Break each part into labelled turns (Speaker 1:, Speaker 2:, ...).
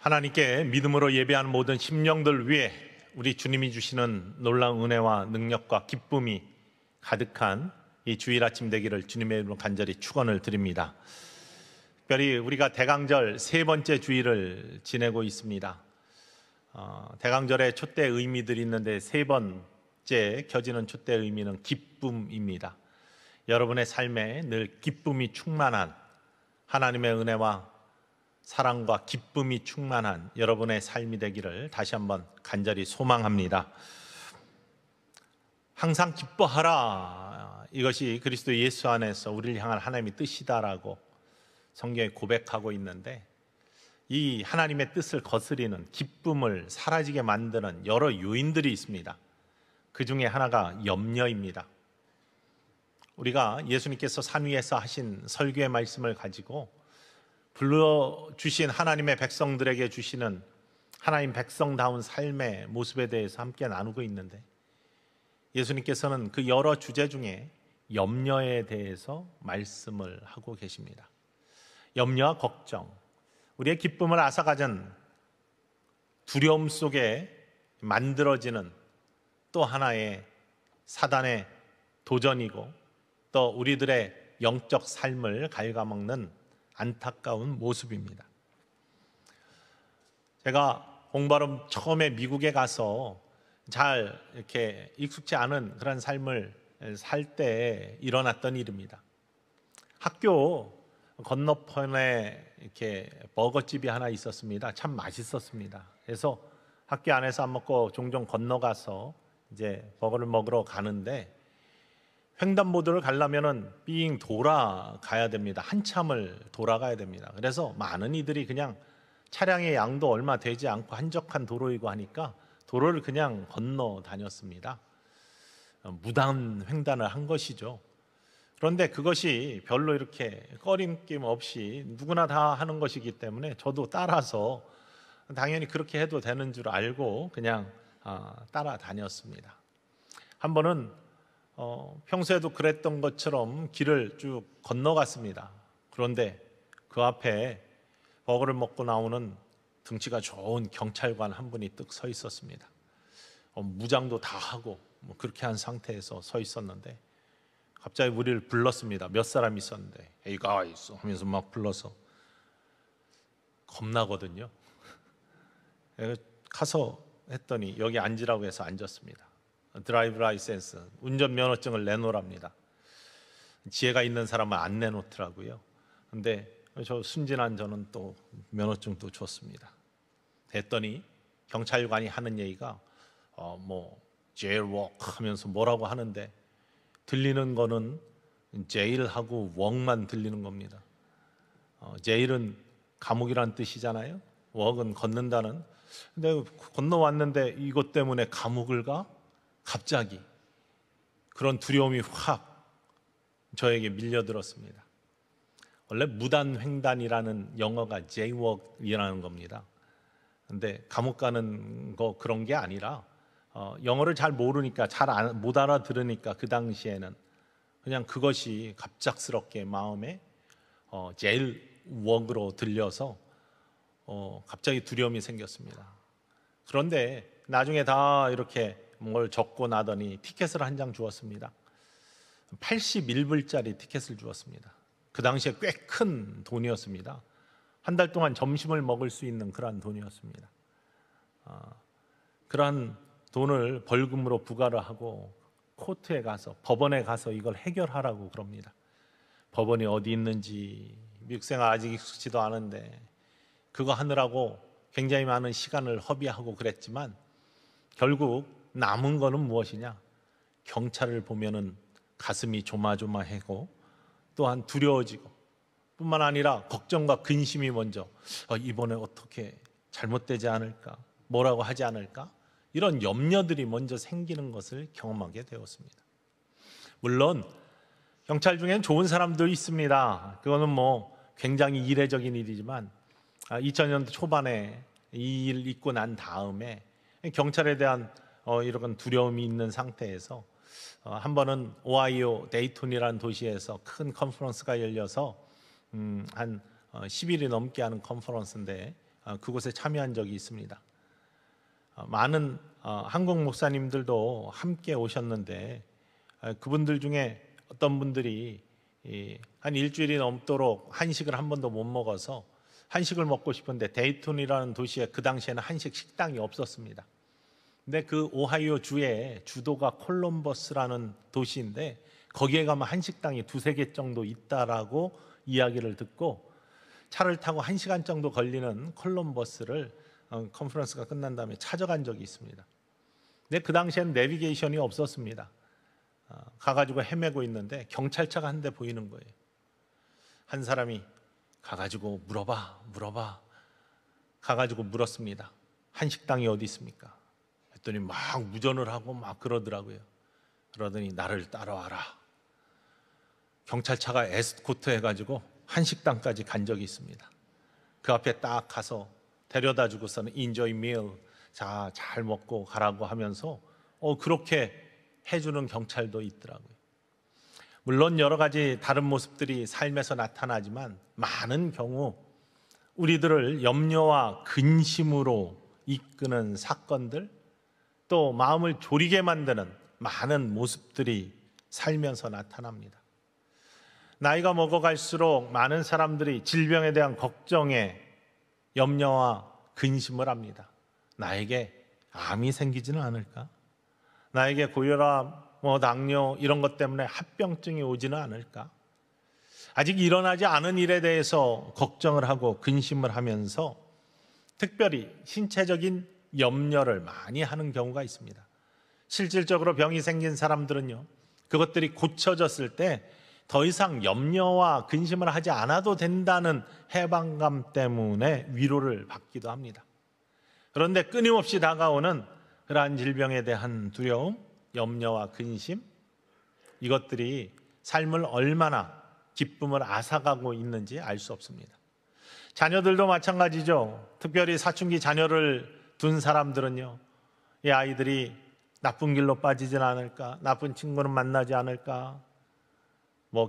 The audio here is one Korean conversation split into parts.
Speaker 1: 하나님께 믿음으로 예배하는 모든 심령들 위해 우리 주님이 주시는 놀라운 은혜와 능력과 기쁨이 가득한 이 주일 아침 되기를 주님의 이름으로 간절히 축원을 드립니다. 특별히 우리가 대강절 세 번째 주일을 지내고 있습니다. 대강절에 촛대 의미들이 있는데 세 번째 켜지는 촛대 의미는 기쁨입니다. 여러분의 삶에 늘 기쁨이 충만한, 하나님의 은혜와 사랑과 기쁨이 충만한 여러분의 삶이 되기를 다시 한번 간절히 소망합니다. 항상 기뻐하라, 이것이 그리스도 예수 안에서 우리를 향한 하나님의 뜻이다라고 성경에 고백하고 있는데, 이 하나님의 뜻을 거스리는, 기쁨을 사라지게 만드는 여러 요인들이 있습니다. 그 중에 하나가 염려입니다. 우리가 예수님께서 산 위에서 하신 설교의 말씀을 가지고 불러주신 하나님의 백성들에게 주시는 하나님 백성다운 삶의 모습에 대해서 함께 나누고 있는데, 예수님께서는 그 여러 주제 중에 염려에 대해서 말씀을 하고 계십니다. 염려와 걱정, 우리의 기쁨을 앗아가진 두려움 속에 만들어지는 또 하나의 사단의 도전이고, 또 우리들의 영적 삶을 갉아먹는 안타까운 모습입니다. 제가 공부하러 처음에 미국에 가서 잘 이렇게 익숙치 않은 그런 삶을 살 때 일어났던 일입니다. 학교 건너편에 이렇게 버거집이 하나 있었습니다. 참 맛있었습니다. 그래서 학교 안에서 안 먹고 종종 건너가서 이제 버거를 먹으러 가는데, 횡단보도를 가려면은 삥 돌아가야 됩니다. 한참을 돌아가야 됩니다. 그래서 많은 이들이 그냥 차량의 양도 얼마 되지 않고 한적한 도로이고 하니까 도로를 그냥 건너 다녔습니다. 무단 횡단을 한 것이죠. 그런데 그것이 별로 이렇게 꺼림낌 없이 누구나 다 하는 것이기 때문에 저도 따라서 당연히 그렇게 해도 되는 줄 알고 그냥 따라다녔습니다. 한 번은 평소에도 그랬던 것처럼 길을 쭉 건너갔습니다. 그런데 그 앞에 버거를 먹고 나오는 등치가 좋은 경찰관 한 분이 떡 서 있었습니다. 무장도 다 하고 그렇게 한 상태에서 서 있었는데, 갑자기 우리를 불렀습니다. 몇 사람 있었는데, Hey guys 하면서 막 불러서. 겁나거든요. 가서 했더니 여기 앉으라고 해서 앉았습니다. 드라이브 라이센스, 운전면허증을 내놓으랍니다. 지혜가 있는 사람은 안 내놓더라고요. 근데 저 순진한 저는 또 면허증도 줬습니다. 됐더니 경찰관이 하는 얘기가 제일워크 하면서 뭐라고 하는데, 들리는 거는 제일하고 웍만 들리는 겁니다. 제일은 감옥이란 뜻이잖아요. 웍은 걷는다는. 근데 건너왔는데 이것 때문에 감옥을 가? 갑자기 그런 두려움이 확 저에게 밀려들었습니다. 원래 무단횡단이라는 영어가 제이웍이라는 겁니다. 근데 감옥 가는 거 그런 게 아니라, 영어를 잘 모르니까, 못 알아들으니까 그 당시에는 그냥 그것이 갑작스럽게 마음에 제일웍으로 들려서 갑자기 두려움이 생겼습니다. 그런데 나중에 다 이렇게 뭘 적고 나더니 티켓을 한 장 주었습니다. 81불짜리 티켓을 주었습니다. 그 당시에 꽤 큰 돈이었습니다. 한 달 동안 점심을 먹을 수 있는 그러한 돈이었습니다. 그러한 돈을 벌금으로 부과를 하고 코트에 가서, 법원에 가서 이걸 해결하라고 그럽니다. 법원이 어디 있는지 미국 생활 아직 익숙지도 않은데 그거 하느라고 굉장히 많은 시간을 허비하고 그랬지만, 결국 남은 거는 무엇이냐? 경찰을 보면은 가슴이 조마조마하고 또한 두려워지고, 뿐만 아니라 걱정과 근심이 먼저, 이번에 어떻게 잘못되지 않을까? 뭐라고 하지 않을까? 이런 염려들이 먼저 생기는 것을 경험하게 되었습니다. 물론 경찰 중엔 좋은 사람도 있습니다. 그거는 굉장히 이례적인 일이지만, 2000년대 초반에 이 일 있고 난 다음에 경찰에 대한 이런 두려움이 있는 상태에서 한 번은 오하이오 데이톤이라는 도시에서 큰 컨퍼런스가 열려서 한 10일이 넘게 하는 컨퍼런스인데, 그곳에 참여한 적이 있습니다. 많은 한국 목사님들도 함께 오셨는데 그분들 중에 어떤 분들이 한 일주일이 넘도록 한식을 한 번도 못 먹어서 한식을 먹고 싶은데 데이톤이라는 도시에 그 당시에는 한식 식당이 없었습니다. 근데 그 오하이오 주에 주도가 콜럼버스라는 도시인데 거기에 가면 한식당이 2-3개 정도 있다라고 이야기를 듣고 차를 타고 1시간 정도 걸리는 콜럼버스를 컨퍼런스가 끝난 다음에 찾아간 적이 있습니다. 근데 그 당시에는 내비게이션이 없었습니다. 가가지고 헤매고 있는데 경찰차가 한 대 보이는 거예요. 한 사람이 가가지고 물어봐. 가가지고 물었습니다. 한식당이 어디 있습니까? 했더니 막 우전을 하고 막 그러더라고요. 그러더니 나를 따라와라. 경찰차가 에스코트 해가지고 한식당까지 간 적이 있습니다. 그 앞에 딱 가서 데려다 주고서는 enjoy meal, 자, 잘 먹고 가라고 하면서 그렇게 해주는 경찰도 있더라고요. 물론 여러 가지 다른 모습들이 삶에서 나타나지만 많은 경우 우리들을 염려와 근심으로 이끄는 사건들, 또 마음을 졸이게 만드는 많은 모습들이 살면서 나타납니다. 나이가 먹어갈수록 많은 사람들이 질병에 대한 걱정에 염려와 근심을 합니다. 나에게 암이 생기지는 않을까? 나에게 고혈압, 당뇨 이런 것 때문에 합병증이 오지는 않을까? 아직 일어나지 않은 일에 대해서 걱정을 하고 근심을 하면서 특별히 신체적인 염려를 많이 하는 경우가 있습니다. 실질적으로 병이 생긴 사람들은요, 그것들이 고쳐졌을 때 더 이상 염려와 근심을 하지 않아도 된다는 해방감 때문에 위로를 받기도 합니다. 그런데 끊임없이 다가오는 그러한 질병에 대한 두려움, 염려와 근심, 이것들이 삶을 얼마나 기쁨을 앗아가고 있는지 알 수 없습니다. 자녀들도 마찬가지죠. 특별히 사춘기 자녀를 둔 사람들은요, 이 아이들이 나쁜 길로 빠지진 않을까, 나쁜 친구는 만나지 않을까,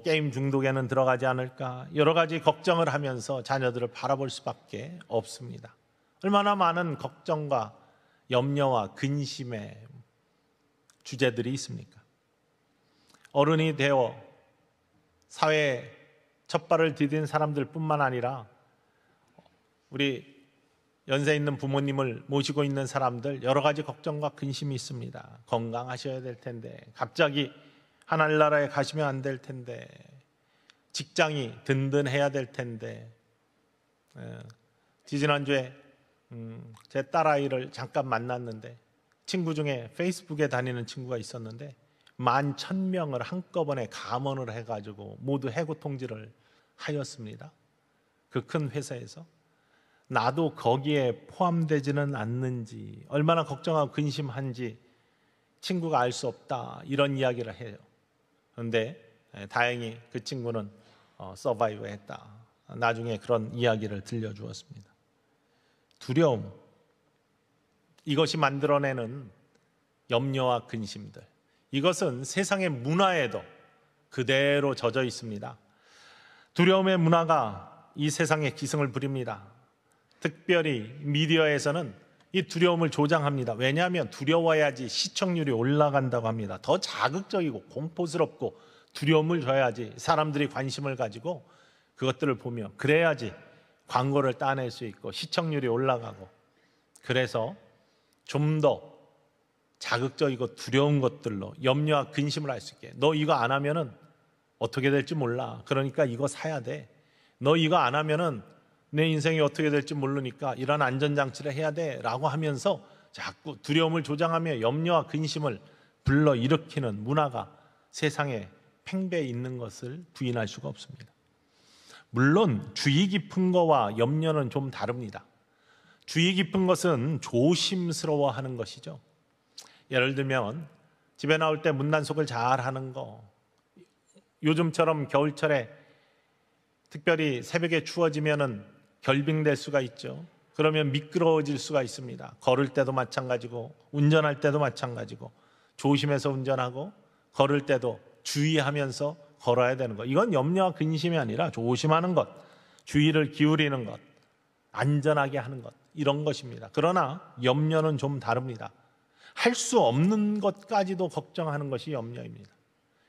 Speaker 1: 게임 중독에는 들어가지 않을까, 여러 가지 걱정을 하면서 자녀들을 바라볼 수밖에 없습니다. 얼마나 많은 걱정과 염려와 근심의 주제들이 있습니까? 어른이 되어 사회에 첫발을 디딘 사람들뿐만 아니라 우리 연세 있는 부모님을 모시고 있는 사람들, 여러 가지 걱정과 근심이 있습니다. 건강하셔야 될 텐데, 갑자기 하늘나라에 가시면 안 될 텐데, 직장이 든든해야 될 텐데, 지지난주에 제 딸아이를 잠깐 만났는데 친구 중에 페이스북에 다니는 친구가 있었는데 11,000명을 한꺼번에 감원을 해가지고 모두 해고 통지를 하였습니다. 그 큰 회사에서. 나도 거기에 포함되지는 않는지 얼마나 걱정하고 근심한지 친구가 알 수 없다, 이런 이야기를 해요. 그런데 다행히 그 친구는 서바이브 했다. 나중에 그런 이야기를 들려주었습니다. 두려움, 이것이 만들어내는 염려와 근심들, 이것은 세상의 문화에도 그대로 젖어 있습니다. 두려움의 문화가 이 세상에 기승을 부립니다. 특별히 미디어에서는 이 두려움을 조장합니다. 왜냐하면 두려워야지 시청률이 올라간다고 합니다. 더 자극적이고 공포스럽고 두려움을 줘야지 사람들이 관심을 가지고 그것들을 보며 그래야지 광고를 따낼 수 있고 시청률이 올라가고, 그래서 좀 더 자극적이고 두려운 것들로 염려와 근심을 할 수 있게, 너 이거 안 하면은 어떻게 될지 몰라, 그러니까 이거 사야 돼, 너 이거 안 하면은 내 인생이 어떻게 될지 모르니까 이런 안전장치를 해야 돼 라고 하면서 자꾸 두려움을 조장하며 염려와 근심을 불러일으키는 문화가 세상에 팽배해 있는 것을 부인할 수가 없습니다. 물론 주의 깊은 거와 염려는 좀 다릅니다. 주의 깊은 것은 조심스러워하는 것이죠. 예를 들면 집에 나올 때 문단속을 잘 하는 거, 요즘처럼 겨울철에 특별히 새벽에 추워지면은 결빙될 수가 있죠. 그러면 미끄러워질 수가 있습니다. 걸을 때도 마찬가지고 운전할 때도 마찬가지고 조심해서 운전하고 걸을 때도 주의하면서 걸어야 되는 것, 이건 염려와 근심이 아니라 조심하는 것, 주의를 기울이는 것, 안전하게 하는 것, 이런 것입니다. 그러나 염려는 좀 다릅니다. 할 수 없는 것까지도 걱정하는 것이 염려입니다.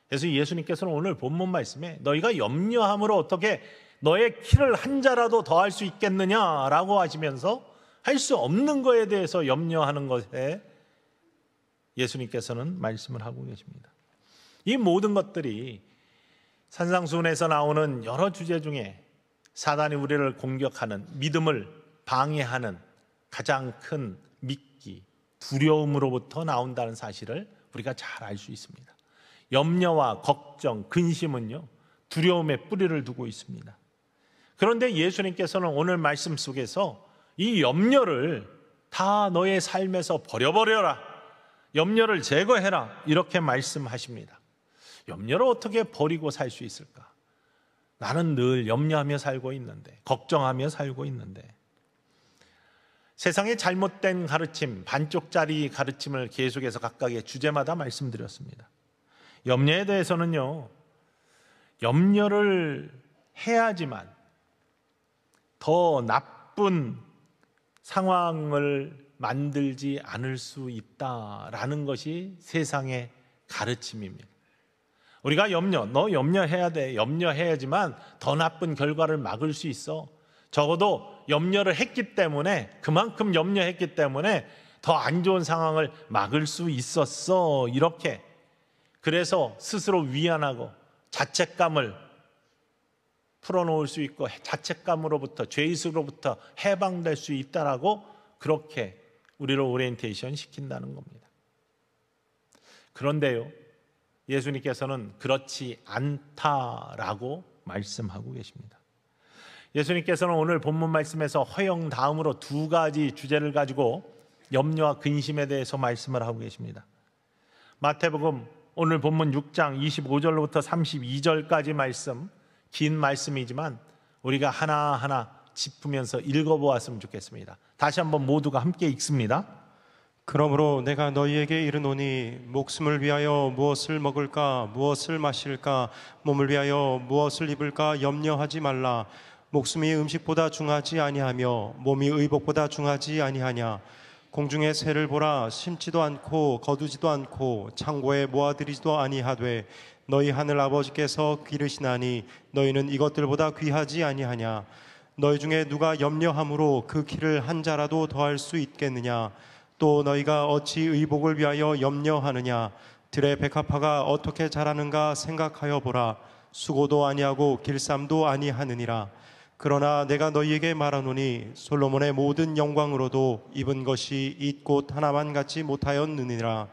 Speaker 1: 그래서 예수님께서는 오늘 본문 말씀에 너희가 염려함으로 어떻게 너의 키를 한 자라도 더할 수 있겠느냐라고 하시면서 할 수 없는 것에 대해서 염려하는 것에 예수님께서는 말씀을 하고 계십니다. 이 모든 것들이 산상수훈에서 나오는 여러 주제 중에 사단이 우리를 공격하는, 믿음을 방해하는 가장 큰 미끼, 두려움으로부터 나온다는 사실을 우리가 잘 알 수 있습니다. 염려와 걱정, 근심은요, 두려움의 뿌리를 두고 있습니다. 그런데 예수님께서는 오늘 말씀 속에서 이 염려를 다 너의 삶에서 버려버려라, 염려를 제거해라, 이렇게 말씀하십니다. 염려를 어떻게 버리고 살 수 있을까? 나는 늘 염려하며 살고 있는데, 걱정하며 살고 있는데. 세상의 잘못된 가르침, 반쪽짜리 가르침을 계속해서 각각의 주제마다 말씀드렸습니다. 염려에 대해서는요, 염려를 해야지만 더 나쁜 상황을 만들지 않을 수 있다라는 것이 세상의 가르침입니다. 우리가 너 염려해야 돼, 염려해야지만 더 나쁜 결과를 막을 수 있어. 적어도 염려를 했기 때문에, 그만큼 염려했기 때문에 더 안 좋은 상황을 막을 수 있었어, 이렇게. 그래서 스스로 위안하고 자책감을 풀어놓을 수 있고 자책감으로부터, 죄의식으로부터 해방될 수 있다라고 그렇게 우리를 오리엔테이션 시킨다는 겁니다. 그런데요, 예수님께서는 그렇지 않다라고 말씀하고 계십니다. 예수님께서는 오늘 본문 말씀에서 허영 다음으로 두 가지 주제를 가지고 염려와 근심에 대해서 말씀을 하고 계십니다. 마태복음 오늘 본문 6장 25절로부터 32절까지 말씀, 긴 말씀이지만 우리가 하나하나 짚으면서 읽어보았으면 좋겠습니다. 다시 한번 모두가 함께 읽습니다.
Speaker 2: 그러므로 내가 너희에게 이르노니 목숨을 위하여 무엇을 먹을까, 무엇을 마실까, 몸을 위하여 무엇을 입을까 염려하지 말라. 목숨이 음식보다 중하지 아니하며 몸이 의복보다 중하지 아니하냐. 공중의 새를 보라. 심지도 않고 거두지도 않고 창고에 모아들이지도 아니하되 너희 하늘 아버지께서 기르시나니 너희는 이것들보다 귀하지 아니하냐. 너희 중에 누가 염려함으로 그 키를 한 자라도 더할 수 있겠느냐. 또 너희가 어찌 의복을 위하여 염려하느냐. 들의 백합화가 어떻게 자라는가 생각하여 보라. 수고도 아니하고 길쌈도 아니하느니라. 그러나 내가 너희에게 말하노니 솔로몬의 모든 영광으로도 입은 것이 이 꽃 하나만 같지 못하였느니라.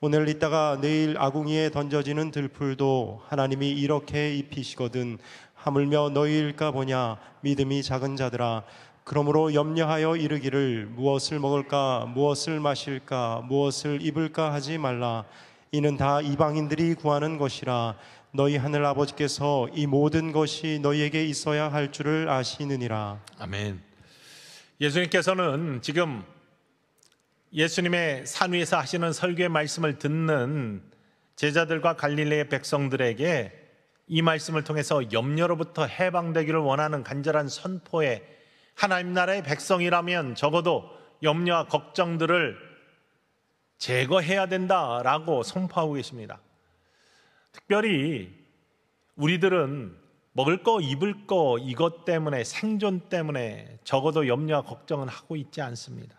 Speaker 2: 오늘 있다가 내일 아궁이에 던져지는 들풀도 하나님이 이렇게 입히시거든 하물며 너희일까 보냐. 믿음이 작은 자들아. 그러므로 염려하여 이르기를 무엇을 먹을까, 무엇을 마실까, 무엇을 입을까 하지 말라. 이는 다 이방인들이 구하는 것이라. 너희 하늘 아버지께서 이 모든 것이 너희에게 있어야 할 줄을 아시느니라.
Speaker 1: 아멘. 예수님께서는 지금 예수님의 산 위에서 하시는 설교의 말씀을 듣는 제자들과 갈릴레의 백성들에게 이 말씀을 통해서 염려로부터 해방되기를 원하는 간절한 선포에, 하나님 나라의 백성이라면 적어도 염려와 걱정들을 제거해야 된다라고 선포하고 계십니다. 특별히 우리들은 먹을 거, 입을 거, 이것 때문에, 생존 때문에 적어도 염려와 걱정은 하고 있지 않습니다.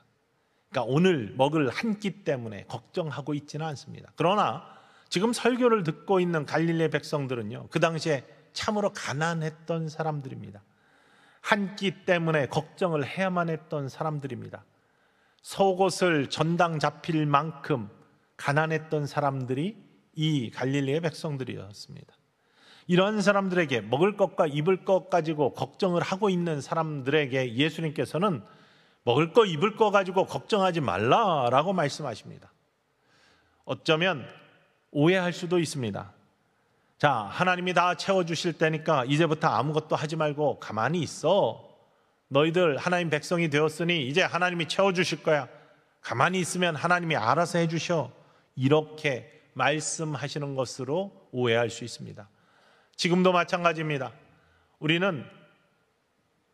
Speaker 1: 그러니까 오늘 먹을 한 끼 때문에 걱정하고 있지는 않습니다. 그러나 지금 설교를 듣고 있는 갈릴리 백성들은요, 그 당시에 참으로 가난했던 사람들입니다. 한 끼 때문에 걱정을 해야만 했던 사람들입니다. 속옷을 전당 잡힐 만큼 가난했던 사람들이 이 갈릴리의 백성들이었습니다. 이런 사람들에게, 먹을 것과 입을 것 가지고 걱정을 하고 있는 사람들에게 예수님께서는 먹을 거, 입을 거 가지고 걱정하지 말라라고 말씀하십니다. 어쩌면 오해할 수도 있습니다. 자, 하나님이 다 채워주실 테니까 이제부터 아무것도 하지 말고 가만히 있어. 너희들 하나님 백성이 되었으니 이제 하나님이 채워주실 거야. 가만히 있으면 하나님이 알아서 해주셔. 이렇게 말씀하시는 것으로 오해할 수 있습니다. 지금도 마찬가지입니다. 우리는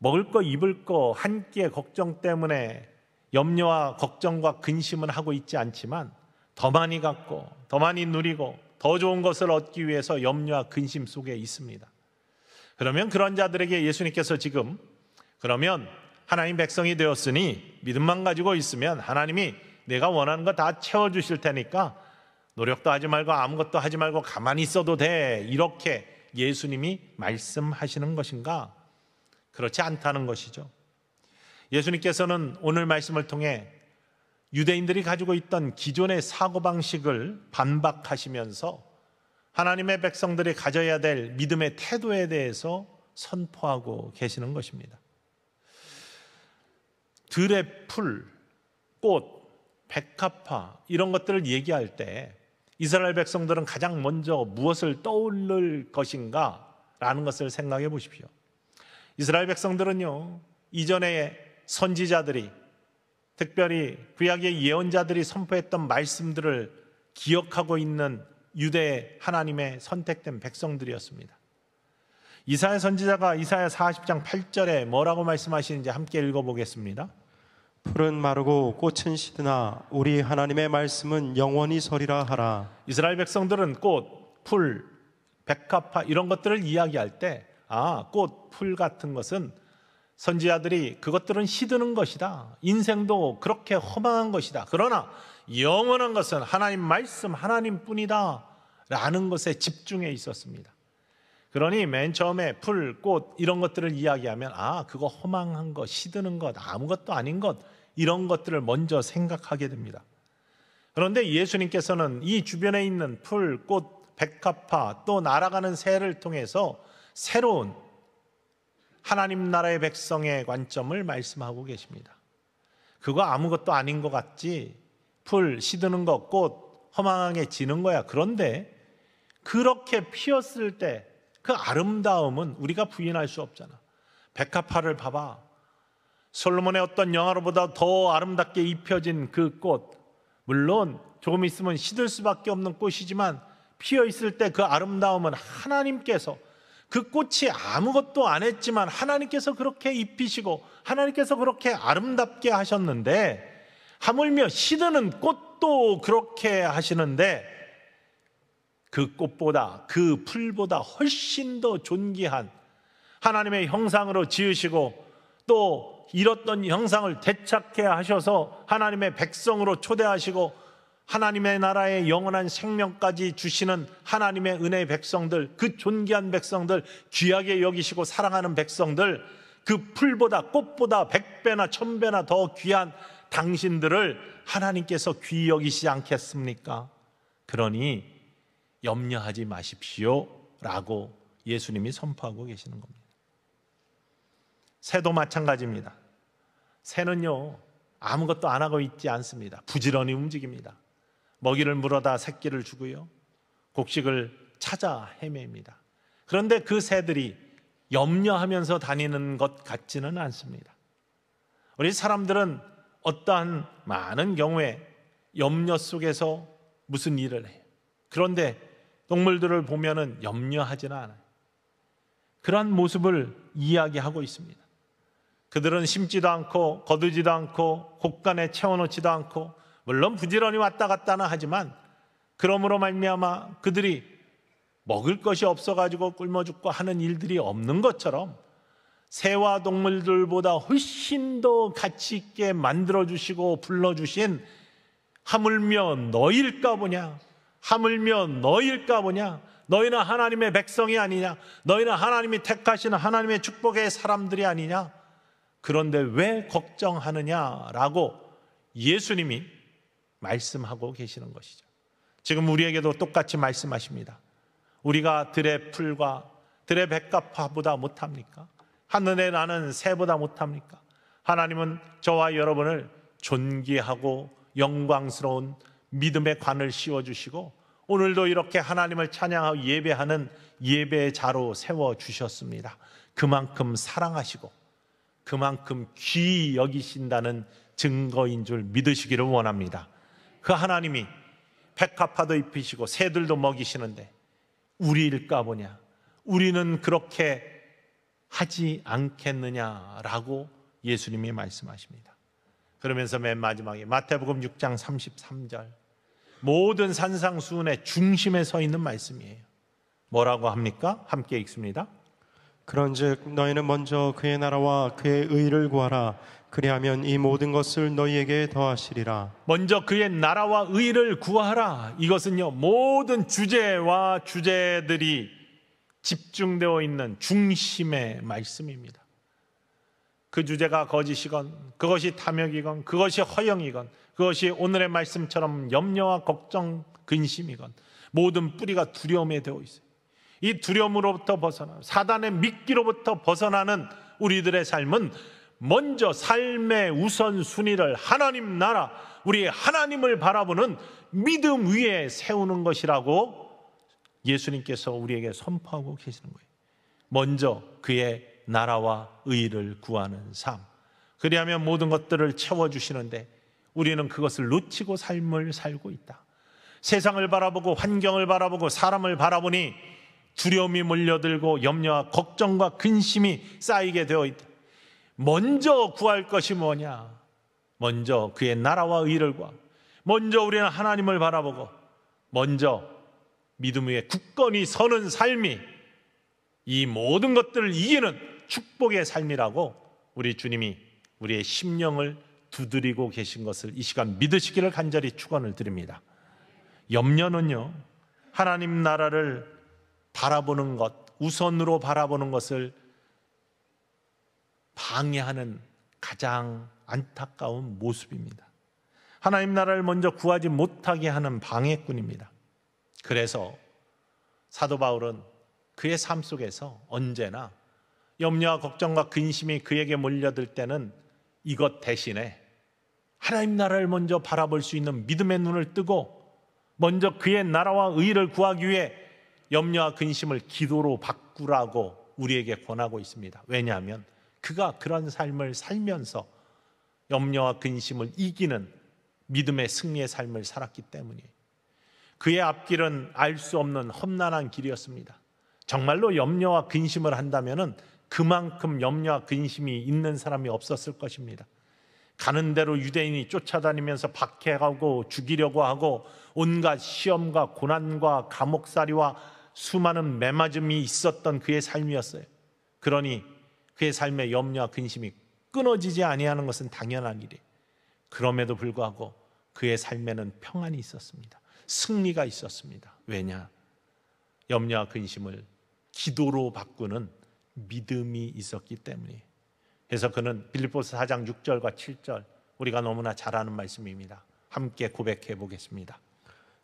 Speaker 1: 먹을 거 입을 거 한 끼의 걱정 때문에 염려와 걱정과 근심은 하고 있지 않지만 더 많이 갖고 더 많이 누리고 더 좋은 것을 얻기 위해서 염려와 근심 속에 있습니다. 그러면 그런 자들에게 예수님께서 지금 그러면 하나님 백성이 되었으니 믿음만 가지고 있으면 하나님이 내가 원하는 거 다 채워주실 테니까 노력도 하지 말고 아무것도 하지 말고 가만히 있어도 돼, 이렇게 예수님이 말씀하시는 것인가? 그렇지 않다는 것이죠. 예수님께서는 오늘 말씀을 통해 유대인들이 가지고 있던 기존의 사고방식을 반박하시면서 하나님의 백성들이 가져야 될 믿음의 태도에 대해서 선포하고 계시는 것입니다. 들의 풀, 꽃, 백합화 이런 것들을 얘기할 때 이스라엘 백성들은 가장 먼저 무엇을 떠올릴 것인가 라는 것을 생각해 보십시오. 이스라엘 백성들은요, 이전에 선지자들이, 특별히 구약의 예언자들이 선포했던 말씀들을 기억하고 있는 유대 하나님의 선택된 백성들이었습니다. 이사야 선지자가 이사야 40장 8절에 뭐라고 말씀하시는지 함께 읽어보겠습니다.
Speaker 2: 풀은 마르고 꽃은 시드나 우리 하나님의 말씀은 영원히 서리라 하라.
Speaker 1: 이스라엘 백성들은 꽃, 풀, 백합화 이런 것들을 이야기할 때 꽃, 풀 같은 것은 선지자들이 그것들은 시드는 것이다, 인생도 그렇게 허망한 것이다, 그러나 영원한 것은 하나님 말씀 하나님뿐이다 라는 것에 집중해 있었습니다. 그러니 맨 처음에 풀, 꽃 이런 것들을 이야기하면 그거 허망한 것, 시드는 것, 아무것도 아닌 것, 이런 것들을 먼저 생각하게 됩니다. 그런데 예수님께서는 이 주변에 있는 풀, 꽃, 백합화 또 날아가는 새를 통해서 새로운 하나님 나라의 백성의 관점을 말씀하고 계십니다. 그거 아무것도 아닌 것 같지, 풀, 시드는 것, 꽃 허망하게 지는 거야. 그런데 그렇게 피었을 때 그 아름다움은 우리가 부인할 수 없잖아. 백합화를 봐봐. 솔로몬의 어떤 영화로보다 더 아름답게 입혀진 그 꽃, 물론 조금 있으면 시들 수밖에 없는 꽃이지만 피어 있을 때 그 아름다움은 하나님께서, 그 꽃이 아무것도 안 했지만 하나님께서 그렇게 입히시고 하나님께서 그렇게 아름답게 하셨는데, 하물며 시드는 꽃도 그렇게 하시는데 그 꽃보다, 그 풀보다 훨씬 더 존귀한 하나님의 형상으로 지으시고 또 잃었던 형상을 되찾게 하셔서 하나님의 백성으로 초대하시고 하나님의 나라의 영원한 생명까지 주시는 하나님의 은혜의 백성들, 그 존귀한 백성들, 귀하게 여기시고 사랑하는 백성들, 그 풀보다 꽃보다 100배나 1000배나 더 귀한 당신들을 하나님께서 귀히 여기시지 않겠습니까? 그러니 염려하지 마십시오 라고 예수님이 선포하고 계시는 겁니다. 새도 마찬가지입니다. 새는요, 아무것도 안 하고 있지 않습니다. 부지런히 움직입니다. 먹이를 물어다 새끼를 주고요, 곡식을 찾아 헤매입니다. 그런데 그 새들이 염려하면서 다니는 것 같지는 않습니다. 우리 사람들은 어떠한 많은 경우에 염려 속에서 무슨 일을 해요. 그런데 동물들을 보면은 염려하지는 않아요. 그러한 모습을 이야기하고 있습니다. 그들은 심지도 않고 거두지도 않고 곳간에 채워놓지도 않고, 물론 부지런히 왔다 갔다나 하지만 그러므로 말미암아 그들이 먹을 것이 없어가지고 굶어 죽고 하는 일들이 없는 것처럼 새와 동물들보다 훨씬 더 가치 있게 만들어주시고 불러주신 하물며 너일까 보냐, 하물며 너일까 보냐, 너희는 하나님의 백성이 아니냐, 너희는 하나님이 택하시는 하나님의 축복의 사람들이 아니냐, 그런데 왜 걱정하느냐라고 예수님이 말씀하고 계시는 것이죠. 지금 우리에게도 똑같이 말씀하십니다. 우리가 들의 풀과 들의 백합화보다 못합니까? 하늘에 나는 새보다 못합니까? 하나님은 저와 여러분을 존귀하고 영광스러운 믿음의 관을 씌워주시고 오늘도 이렇게 하나님을 찬양하고 예배하는 예배의 자로 세워주셨습니다. 그만큼 사랑하시고 그만큼 귀히 여기신다는 증거인 줄 믿으시기를 원합니다. 그 하나님이 백합화도 입히시고 새들도 먹이시는데 우리일까 보냐, 우리는 그렇게 하지 않겠느냐라고 예수님이 말씀하십니다. 그러면서 맨 마지막에 마태복음 6장 33절, 모든 산상수훈의 중심에 서 있는 말씀이에요. 뭐라고 합니까? 함께 읽습니다.
Speaker 2: 그런즉 너희는 먼저 그의 나라와 그의 의를 구하라. 그리하면 이 모든 것을 너희에게 더하시리라.
Speaker 1: 먼저 그의 나라와 의를 구하라. 이것은요, 모든 주제와 주제들이 집중되어 있는 중심의 말씀입니다. 그 주제가 거짓이건, 그것이 탐욕이건, 그것이 허영이건, 그것이 오늘의 말씀처럼 염려와 걱정, 근심이건, 모든 뿌리가 두려움에 되어 있어요. 이 두려움으로부터 벗어나, 사단의 미끼로부터 벗어나는 우리들의 삶은 먼저 삶의 우선순위를 하나님 나라, 우리 하나님을 바라보는 믿음 위에 세우는 것이라고 예수님께서 우리에게 선포하고 계시는 거예요. 먼저 그의 나라와 의를 구하는 삶, 그리하면 모든 것들을 채워주시는데 우리는 그것을 놓치고 삶을 살고 있다. 세상을 바라보고 환경을 바라보고 사람을 바라보니 두려움이 몰려들고 염려와 걱정과 근심이 쌓이게 되어 있다. 먼저 구할 것이 뭐냐? 먼저 그의 나라와 의를 구하고, 먼저 우리는 하나님을 바라보고, 먼저 믿음 위에 굳건히 서는 삶이 이 모든 것들을 이기는 축복의 삶이라고 우리 주님이 우리의 심령을 두드리고 계신 것을 이 시간 믿으시기를 간절히 축원을 드립니다. 염려는요, 하나님 나라를 바라보는 것, 우선으로 바라보는 것을 방해하는 가장 안타까운 모습입니다. 하나님 나라를 먼저 구하지 못하게 하는 방해꾼입니다. 그래서 사도 바울은 그의 삶 속에서 언제나 염려와 걱정과 근심이 그에게 몰려들 때는 이것 대신에 하나님 나라를 먼저 바라볼 수 있는 믿음의 눈을 뜨고 먼저 그의 나라와 의를 구하기 위해 염려와 근심을 기도로 바꾸라고 우리에게 권하고 있습니다. 왜냐하면 그가 그런 삶을 살면서 염려와 근심을 이기는 믿음의 승리의 삶을 살았기 때문이에요. 그의 앞길은 알 수 없는 험난한 길이었습니다. 정말로 염려와 근심을 한다면 그만큼 염려와 근심이 있는 사람이 없었을 것입니다. 가는 대로 유대인이 쫓아다니면서 박해하고 죽이려고 하고 온갖 시험과 고난과 감옥살이와 수많은 매맞음이 있었던 그의 삶이었어요. 그러니 그의 삶의 염려와 근심이 끊어지지 아니하는 것은 당연한 일이에요. 그럼에도 불구하고 그의 삶에는 평안이 있었습니다. 승리가 있었습니다. 왜냐? 염려와 근심을 기도로 바꾸는 믿음이 있었기 때문이에요. 그래서 그는 빌립보서 4장 6절과 7절, 우리가 너무나 잘 아는 말씀입니다. 함께 고백해 보겠습니다.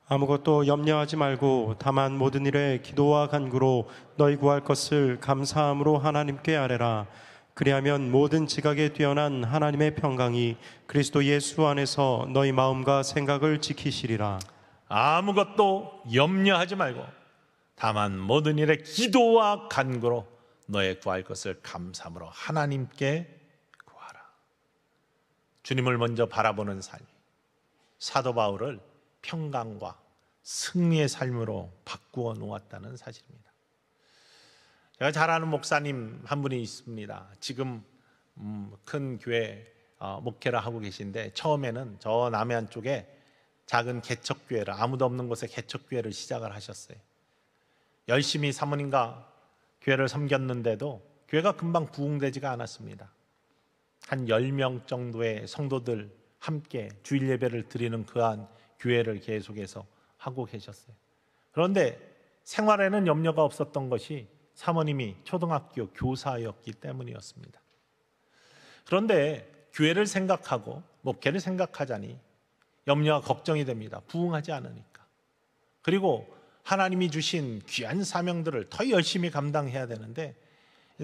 Speaker 2: 아무것도 염려하지 말고 다만 모든 일에 기도와 간구로 너희 구할 것을 감사함으로 하나님께 아뢰라. 그리하면 모든 지각에 뛰어난 하나님의 평강이 그리스도 예수 안에서 너희 마음과 생각을 지키시리라.
Speaker 1: 아무것도 염려하지 말고 다만 모든 일에 기도와 간구로 너의 구할 것을 감사함으로 하나님께 구하라. 주님을 먼저 바라보는 삶이 사도 바울을 평강과 승리의 삶으로 바꾸어 놓았다는 사실입니다. 제가 잘 아는 목사님 한 분이 있습니다. 지금 큰 교회 목회를 하고 계신데 처음에는 저 남해안 쪽에 작은 개척교회를, 아무도 없는 곳에 개척교회를 시작을 하셨어요. 열심히 사모님과 교회를 섬겼는데도 교회가 금방 부흥되지가 않았습니다. 한 10명 정도의 성도들 함께 주일 예배를 드리는 그한 교회를 계속해서 하고 계셨어요. 그런데 생활에는 염려가 없었던 것이 사모님이 초등학교 교사였기 때문이었습니다. 그런데 교회를 생각하고 목회를 생각하자니 염려와 걱정이 됩니다. 부흥하지 않으니까. 그리고 하나님이 주신 귀한 사명들을 더 열심히 감당해야 되는데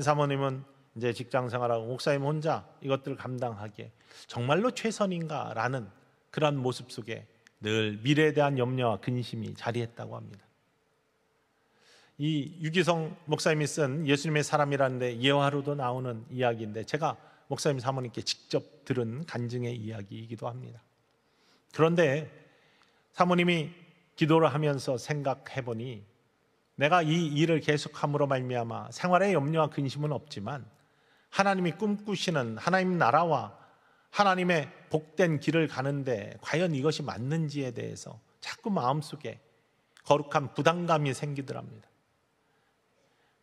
Speaker 1: 사모님은 이제 직장 생활하고 목사님 혼자 이것들을 감당하기에 정말로 최선인가라는 그런 모습 속에 늘 미래에 대한 염려와 근심이 자리했다고 합니다. 이 유기성 목사님이 쓴 예수님의 사람이라는데 예화로도 나오는 이야기인데 제가 목사님 사모님께 직접 들은 간증의 이야기이기도 합니다. 그런데 사모님이 기도를 하면서 생각해 보니 내가 이 일을 계속함으로 말미암아 생활에 염려와 근심은 없지만 하나님이 꿈꾸시는 하나님 나라와 하나님의 복된 길을 가는데 과연 이것이 맞는지에 대해서 자꾸 마음속에 거룩한 부담감이 생기더랍니다.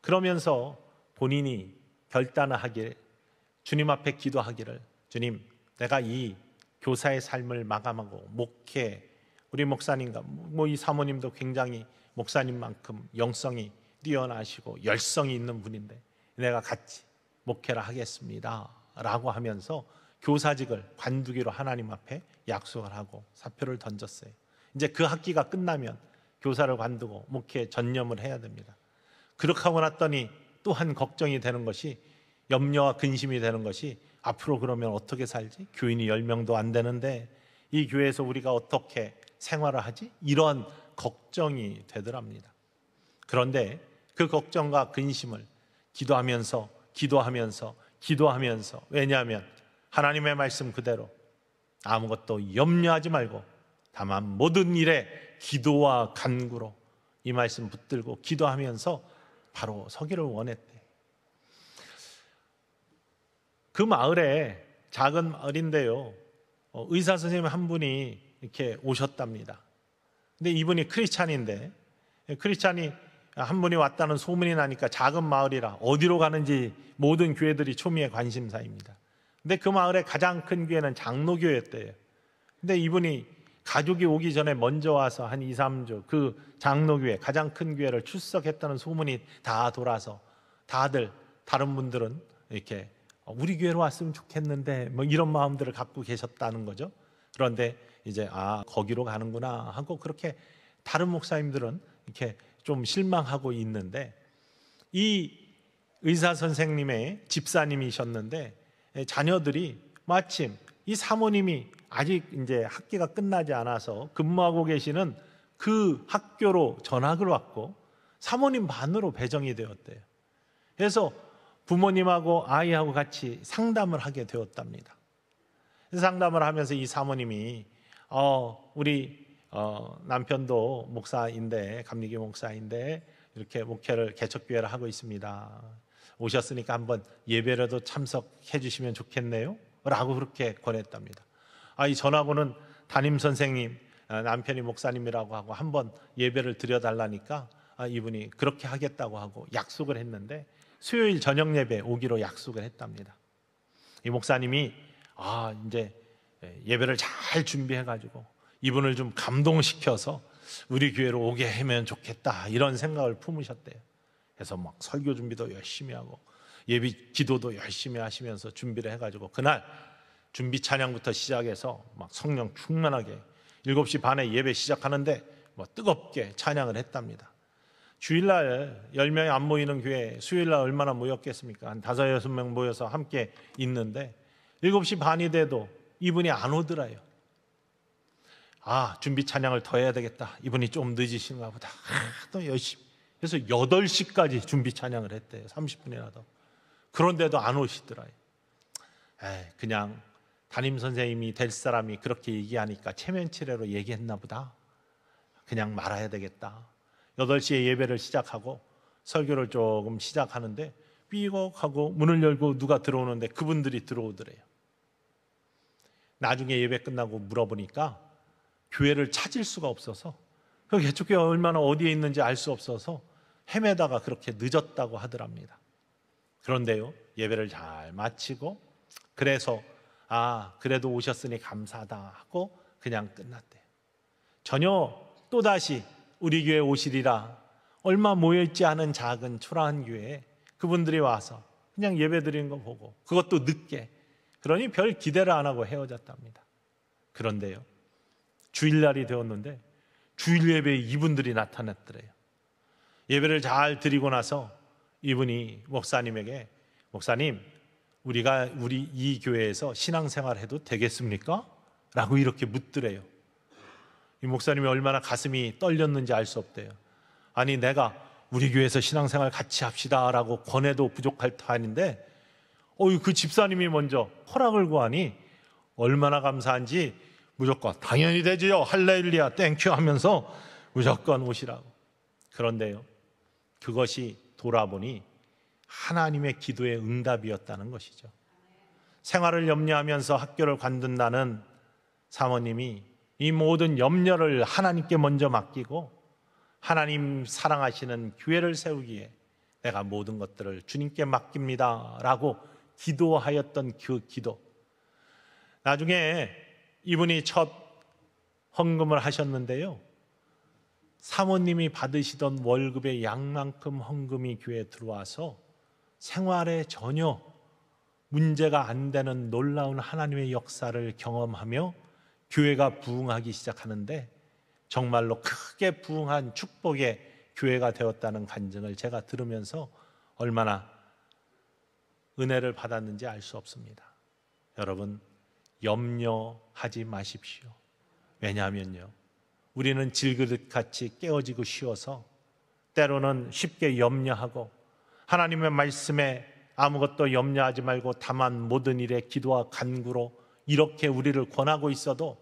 Speaker 1: 그러면서 본인이 결단을 하길, 주님 앞에 기도하기를, 주님, 내가 이 교사의 삶을 마감하고 목회, 우리 목사님과 이 사모님도 굉장히 목사님만큼 영성이 뛰어나시고 열성이 있는 분인데 내가 같이 목회를 하겠습니다 라고 하면서 교사직을 관두기로 하나님 앞에 약속을 하고 사표를 던졌어요. 이제 그 학기가 끝나면 교사를 관두고 목회에 전념을 해야 됩니다. 그렇게 하고 났더니 또한 걱정이 되는 것이, 염려와 근심이 되는 것이, 앞으로 그러면 어떻게 살지? 교인이 10명도 안 되는데 이 교회에서 우리가 어떻게 생활을 하지? 이런 걱정이 되더랍니다. 그런데 그 걱정과 근심을 기도하면서 왜냐하면 하나님의 말씀 그대로 아무것도 염려하지 말고 다만 모든 일에 기도와 간구로 이 말씀 붙들고 기도하면서 바로 서기를 원했대. 그 마을에, 작은 마을인데요, 의사 선생님 한 분이 이렇게 오셨답니다. 근데 이분이 크리스찬인데, 크리스찬이 한 분이 왔다는 소문이 나니까 작은 마을이라 어디로 가는지 모든 교회들이 초미의 관심사입니다. 근데 그 마을의 가장 큰 교회는 장로교였대요. 근데 이분이 가족이 오기 전에 먼저 와서 한 2, 3주 그 장로교회, 가장 큰 교회를 출석했다는 소문이 다 돌아서 다른 분들은 이렇게 우리 교회로 왔으면 좋겠는데 이런 마음들을 갖고 계셨다는 거죠. 그런데 이제 거기로 가는구나 하고 그렇게 다른 목사님들은 이렇게 좀 실망하고 있는데, 이 의사 선생님의 집사님이셨는데 자녀들이 마침 이 사모님이 아직 이제 학기가 끝나지 않아서 근무하고 계시는 그 학교로 전학을 왔고 사모님 반으로 배정이 되었대요. 그래서 부모님하고 아이하고 같이 상담을 하게 되었답니다. 상담을 하면서 이 사모님이 우리 남편도 목사인데, 감리교 목사인데 이렇게 목회를, 개척교회를 하고 있습니다. 오셨으니까 한번 예배라도 참석해 주시면 좋겠네요 라고 그렇게 권했답니다. 이 전하고는 담임 선생님, 남편이 목사님이라고 하고 한번 예배를 드려달라니까 이분이 그렇게 하겠다고 하고 약속을 했는데 수요일 저녁 예배 오기로 약속을 했답니다. 이 목사님이 이제 예배를 잘 준비해가지고 이분을 좀 감동시켜서 우리 교회로 오게 하면 좋겠다 이런 생각을 품으셨대요. 그래서 막 설교 준비도 열심히 하고 예배 기도도 열심히 하시면서 준비를 해가지고 그날 준비 찬양부터 시작해서 막 성령 충만하게 7시 반에 예배 시작하는데 뜨겁게 찬양을 했답니다. 주일날 10명이 안 모이는 교회 수요일날 얼마나 모였겠습니까? 한 5, 6명 모여서 함께 있는데 7시 반이 돼도 이분이 안 오더라요. 준비 찬양을 더 해야 되겠다, 이분이 좀 늦으신가 보다, 또 열심히. 그래서 8시까지 준비 찬양을 했대요. 30분이나 더. 그런데도 안 오시더라요. 그냥 담임 선생님이 될 사람이 그렇게 얘기하니까 체면치레로 얘기했나 보다, 그냥 말아야 되겠다. 8시에 예배를 시작하고 설교를 조금 시작하는데 삐걱하고 문을 열고 누가 들어오는데 그분들이 들어오더래요. 나중에 예배 끝나고 물어보니까 교회를 찾을 수가 없어서, 그 개척교회 얼마나 어디에 있는지 알 수 없어서 헤매다가 그렇게 늦었다고 하더랍니다. 그런데요, 예배를 잘 마치고 그래서 그래도 오셨으니 감사하다 하고 그냥 끝났대요. 전혀 또다시 우리 교회 오시리라 얼마 모여있지 않은 작은 초라한 교회에 그분들이 와서 그냥 예배 드리는 거 보고, 그것도 늦게, 그러니 별 기대를 안 하고 헤어졌답니다. 그런데요, 주일날이 되었는데 주일 예배에 이분들이 나타났더래요. 예배를 잘 드리고 나서 이분이 목사님에게, 목사님, 우리 이 교회에서 신앙생활 해도 되겠습니까? 라고 이렇게 묻더래요. 이 목사님이 얼마나 가슴이 떨렸는지 알 수 없대요. 내가 우리 교회에서 신앙생활 같이 합시다 라고 권해도 부족할 터인데 그 집사님이 먼저 허락을 구하니 얼마나 감사한지 무조건 당연히 되지요, 할렐루야 땡큐 하면서 무조건 오시라고. 그런데요, 그것이 돌아보니 하나님의 기도의 응답이었다는 것이죠. 생활을 염려하면서 학교를 관둔다는 사모님이 이 모든 염려를 하나님께 먼저 맡기고 하나님 사랑하시는 교회를 세우기에 내가 모든 것들을 주님께 맡깁니다 라고 기도하였던 그 기도, 나중에 이분이 첫 헌금을 하셨는데요, 사모님이 받으시던 월급의 양만큼 헌금이 교회에 들어와서 생활에 전혀 문제가 안 되는 놀라운 하나님의 역사를 경험하며 교회가 부흥하기 시작하는데 정말로 크게 부흥한 축복의 교회가 되었다는 간증을 제가 들으면서 얼마나 은혜를 받았는지 알 수 없습니다. 여러분, 염려하지 마십시오. 왜냐하면요, 우리는 질그릇같이 깨어지고 쉬워서 때로는 쉽게 염려하고 하나님의 말씀에 아무것도 염려하지 말고 다만 모든 일에 기도와 간구로 이렇게 우리를 권하고 있어도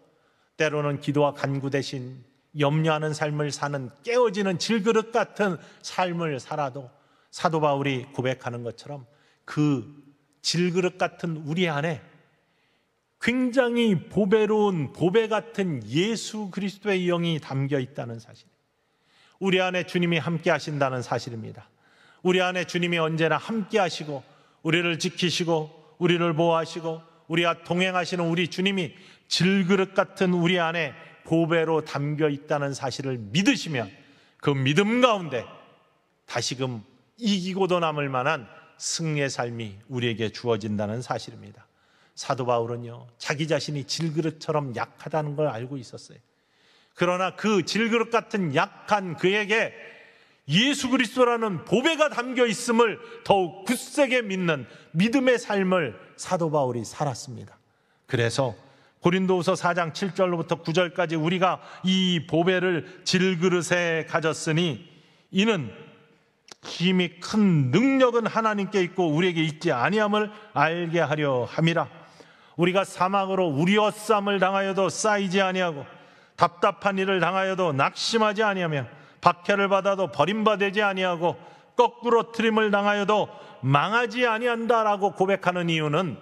Speaker 1: 때로는 기도와 간구 대신 염려하는 삶을 사는 깨어지는 질그릇 같은 삶을 살아도 사도 바울이 고백하는 것처럼 그 질그릇 같은 우리 안에 굉장히 보배로운 보배 같은 예수 그리스도의 영이 담겨 있다는 사실, 우리 안에 주님이 함께 하신다는 사실입니다. 우리 안에 주님이 언제나 함께 하시고 우리를 지키시고 우리를 보호하시고 우리와 동행하시는 우리 주님이 질그릇 같은 우리 안에 보배로 담겨 있다는 사실을 믿으시면 그 믿음 가운데 다시금 이기고도 남을 만한 승리의 삶이 우리에게 주어진다는 사실입니다. 사도 바울은요, 자기 자신이 질그릇처럼 약하다는 걸 알고 있었어요. 그러나 그 질그릇 같은 약한 그에게 예수 그리스도라는 보배가 담겨 있음을 더욱 굳세게 믿는 믿음의 삶을 사도 바울이 살았습니다. 그래서 고린도후서 4장 7절로부터 9절까지 우리가 이 보배를 질그릇에 가졌으니 이는 힘이 큰 능력은 하나님께 있고 우리에게 있지 아니함을 알게 하려 함이라. 우리가 사막으로 우리어쌈을 당하여도 쌓이지 아니하고 답답한 일을 당하여도 낙심하지 아니하며 박해를 받아도 버림받지 아니하고 거꾸로 트림을 당하여도 망하지 아니한다라고 고백하는 이유는,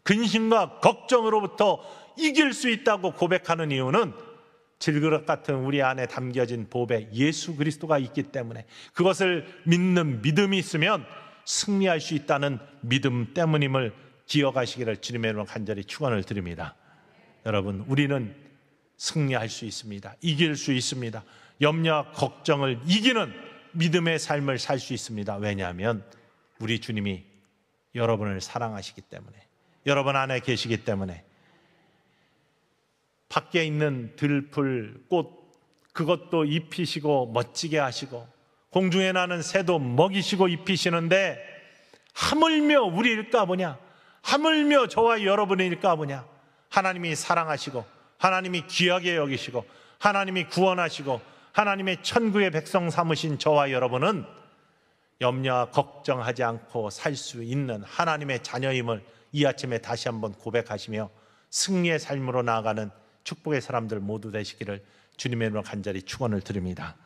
Speaker 1: 근심과 걱정으로부터 이길 수 있다고 고백하는 이유는 질그릇 같은 우리 안에 담겨진 보배 예수 그리스도가 있기 때문에, 그것을 믿는 믿음이 있으면 승리할 수 있다는 믿음 때문임을 기억하시기를 주님의 이름으로 간절히 축원을 드립니다. 여러분, 우리는 승리할 수 있습니다. 이길 수 있습니다. 염려와 걱정을 이기는 믿음의 삶을 살 수 있습니다. 왜냐하면 우리 주님이 여러분을 사랑하시기 때문에, 여러분 안에 계시기 때문에. 밖에 있는 들풀, 꽃, 그것도 입히시고 멋지게 하시고 공중에 나는 새도 먹이시고 입히시는데 하물며 우리일까 보냐, 하물며 저와 여러분일까 보냐. 하나님이 사랑하시고 하나님이 귀하게 여기시고 하나님이 구원하시고 하나님의 천국의 백성 삼으신 저와 여러분은 염려와 걱정하지 않고 살 수 있는 하나님의 자녀임을 이 아침에 다시 한번 고백하시며 승리의 삶으로 나아가는 축복의 사람들 모두 되시기를 주님의 이름으로 간절히 축원을 드립니다.